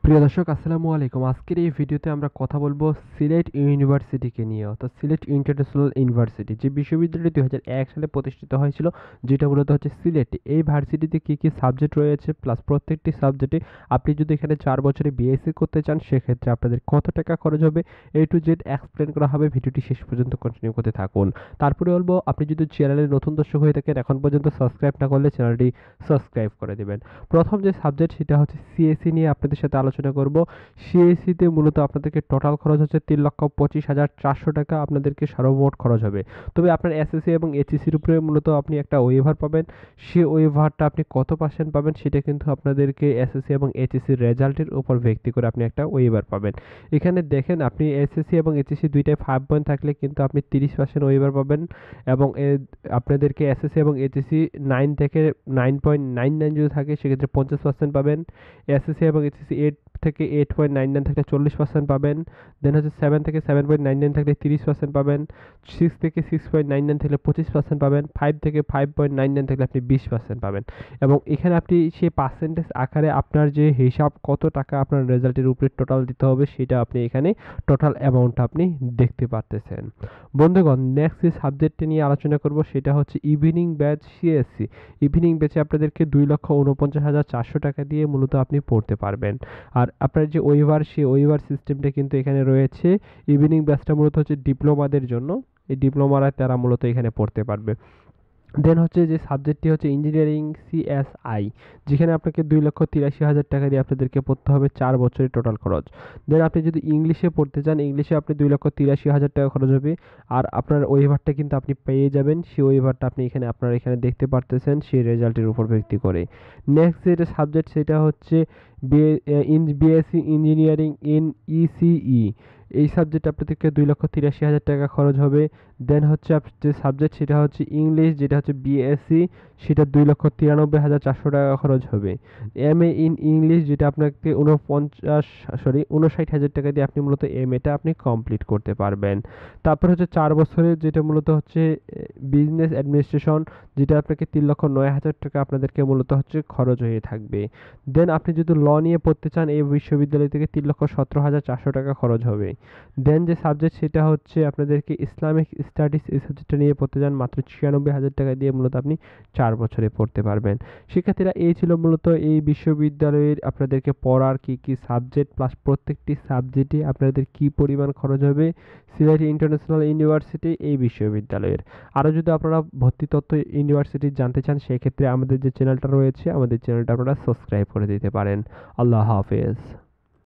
প্রিয় দর্শক আসসালামু আলাইকুম। আজকের এই ভিডিওতে আমরা কথা বলবো সিলেট ইউনিভার্সিটিকে নিয়ে, অর্থাৎ সিলেট ইন্টারন্যাশনাল ইউনিভার্সিটি, যে বিশ্ববিদ্যালয়টি 2001 সালে প্রতিষ্ঠিত হয়েছিল, যেটা মূলত হচ্ছে সিলেটে। এই ভার্সিটিতে কী কী সাবজেক্ট রয়েছে, প্লাস প্রত্যেকটি সাবজেক্টে আপনি যদি এখানে 4 বছরে বিএসসি করতে চান সেক্ষেত্রে আপনাদের কত টাকা খরচ হবে, এ টু জেড এক্সপ্লেন করা হবে। ভিডিওটি শেষ পর্যন্ত কন্টিনিউ করতে থাকুন। তারপরে বলবো, আপনি যদি চ্যানেলের নতুন দর্শক হয়ে থাকেন, এখন পর্যন্ত সাবস্ক্রাইব না করলে চ্যানেলটি সাবস্ক্রাইব করে দেবেন। প্রথম যে সাবজেক্ট সেটা হচ্ছে সিএসসি নিয়ে আপনাদের সাথে আলোচনা করব। সিএসসিতে মূলত আপনাদেরকে টোটাল খরচ হচ্ছে 3,25,400 টাকা আপনাদেরকে সর্বমোট খরচ হবে। তবে আপনার এসএসসি এবং এইচএসসির উপরে মূলত আপনি একটা ওয়েভার পাবেন। সে ওয়েভারটা আপনি কত পার্সেন্ট পাবেন সেটা কিন্তু আপনাদেরকে এসএসসি এবং এইচএসসির রেজাল্টের উপর ভিত্তি করে আপনি একটা ওয়েভার পাবেন। এখানে দেখেন, আপনি এসএসসি এবং এইচএসসি দুইটাই 5 পয়েন্ট থাকলে কিন্তু আপনি 30% ওয়েভার পাবেন, এবং আপনাদেরকে এসএসসি এবং এইচএসসি 9 থেকে 9.99 যদি থাকে সেক্ষেত্রে 50% পাবেন। এসএসসি এবং এইচএসসি 8 থেকে 8.99 থাকলে 40% পাবেন। দেন হচ্ছে 7 থেকে 7.99 থাকলে 30% পাবেন। 6 থেকে 6.99 থাকলে 25% পাবেন। 5 থেকে 5.99 থাকলে আপনি 20% পাবেন। এবং এখানে আপনি সেই পার্সেন্টেজ আকারে আপনার যে হিসাব কত টাকা আপনার রেজাল্টের উপরে টোটাল দিতে হবে সেটা আপনি এখানে টোটাল অ্যামাউন্টটা আপনি দেখতে পারতেছেন। বন্ধুগণ, নেক্সট যে সাবজেক্টটি নিয়ে আলোচনা করব সেটা হচ্ছে ইভিনিং ব্যাচ সিএসসি। ইভিনিং ব্যাচে আপনাদেরকে 2,49,400 টাকা দিয়ে মূলত আপনি পড়তে পারবেন। আর আপনার যে ওয়েভার, সেই ওয়েভার সিস্টেমটা কিন্তু এখানে রয়েছে। ইভিনিং ব্যাচটা মূলত হচ্ছে ডিপ্লোমাদের জন্য। এই ডিপ্লোমারা তারা মূলত এখানে পড়তে পারবে। দেন হচ্ছে যে সাবজেক্টটি হচ্ছে ইঞ্জিনিয়ারিং সিএসআই, যেখানে আপনাকে 2,83,000 টাকা দিয়ে আপনাদেরকে পড়তে হবে 4 বছরের টোটাল খরচ। দেন আপনি যদি ইংলিশে পড়তে চান, ইংলিশে আপনি 2,83,000 টাকা খরচ হবে। আর আপনার ওয়েভারটা কিন্তু আপনি পেয়ে যাবেন। সেই ওয়েভারটা আপনি এখানে আপনারা এখানে দেখতে পারতেছেন সেই রেজাল্টের উপর ভিত্তি করে। নেক্সট যেটা সাবজেক্ট সেটা হচ্ছে বিএসসি ইঞ্জিনিয়ারিং ইন ইসিই। এই সাবজেক্ট আপনাদেরকে 2,83,000 টাকা খরচ হবে। দেন হচ্ছে যে সাবজেক্ট সেটা হচ্ছে ইংলিশ, যেটা হচ্ছে বিএসসি, সেটা 2,93,400 টাকা খরচ হবে। এমএ ইন ইংলিশ, যেটা আপনাকে 59,000 টাকা দিয়ে আপনি মূলত এমএটা আপনি কমপ্লিট করতে পারবেন। তারপর হচ্ছে 4 বছরের যেটা মূলত হচ্ছে বিজনেস অ্যাডমিনিস্ট্রেশন, যেটা আপনাকে 3,09,000 টাকা আপনাদেরকে মূলত হচ্ছে খরচ হয়ে থাকবে। দেন আপনি যদি ল নিয়ে পড়তে চান, এই বিশ্ববিদ্যালয় থেকে 3,17,400 টাকা খরচ হবে। দেন যে সাবজেক্ট সেটা হচ্ছে আপনাদেরকে ইসলামিক স্টাডিজ, এই সাবজেক্টটা নিয়ে পড়তে যান মাত্র 96,000 টাকা দিয়ে মূলত আপনি 4 বছরে পড়তে পারবেন। শিক্ষার্থীরা, এই ছিল মূলত এই বিশ্ববিদ্যালয়ের আপনাদেরকে পড়ার কি কি সাবজেক্ট, প্লাস প্রত্যেকটি সাবজেক্টে আপনাদের কি পরিমাণ খরচ হবে সিলেট ইন্টারন্যাশনাল ইউনিভার্সিটি এই বিশ্ববিদ্যালয়ের। আরও যদি আপনারা ভর্তি তথ্য ইউনিভার্সিটি জানতে চান সেক্ষেত্রে আমাদের যে চ্যানেলটা রয়েছে, আমাদের চ্যানেলটা আপনারা সাবস্ক্রাইব করে দিতে পারেন। আল্লাহ হাফেজ।